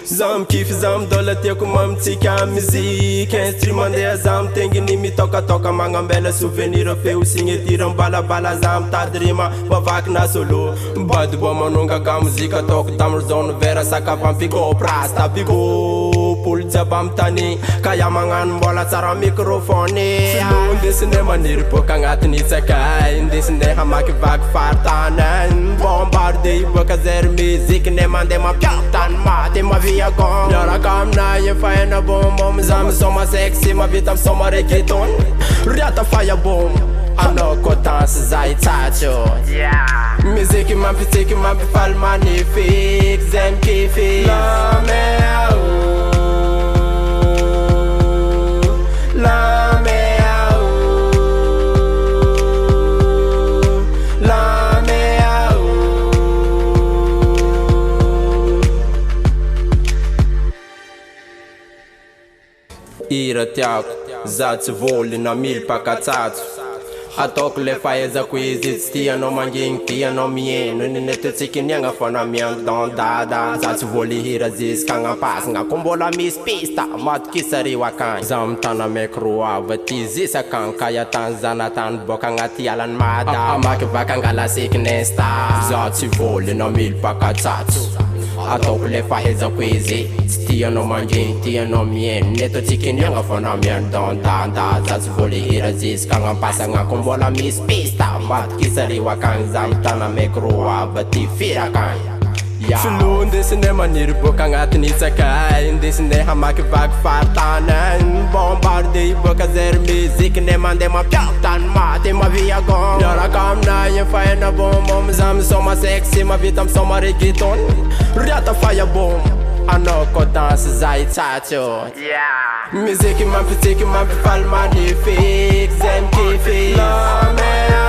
Zam kif zam dola tiako mamitsika musique instrument ndeha zam tenginy mitokatoka magnambela souvenir feo signetira balabala zam tady rima mavakina solo mbady bo manongaka muzika ataoko taminy zone vera sakafo ampigo prasta bigo polo jiaby amy tany ka ia magnano mbola tsara microphone indesindray maniry boka agnatiny tsakay indesindray hamakivaky faritany bombardé iboaka zary musique ne mandeha mampiavy tany maty maviagon miaraka aminay efa ena bombom za misoma sexy mavita misoma reggaeton riata fayabom anao kotansy zay tsatso musique mampitsiky mampifaly magnifique zay mikify ira tiako za tsy voly na mily pakatsatso ataoko le fahaizako izy tsy tianao mangigny tianao mieno nene totsikiniagna fana miandandada za tsy voly hira ziska agnampasagna ko mbola misy pista matokisareo akagny za mitana micro ava ty zisakagny ka iatany zanatany boka agnaty alany mada amakivaky angalaseky nesta za tsy voly na mily pakatsatso ataoko le fahaizako izy tsy tianao mangigny tianao mieno neto tsikiniagna fana miandandada za tsy voly hira ziska agnampasagna ko mbola misy pista matokisareo akagny za mitana micro ava ty firakagny Filoha indesindray maniry boka agnatiny tsakay indesindray hamakivaky faritany bombardé iboaka zary musique ne mandeha mampiavy tany maty maviagon miaraka aminay efa ena bombom za misoma sexy mavita misoma reggaeton riata fayabom anao kotansy zay tsatso musique mampitsiky mampifaly magnifique zay mikify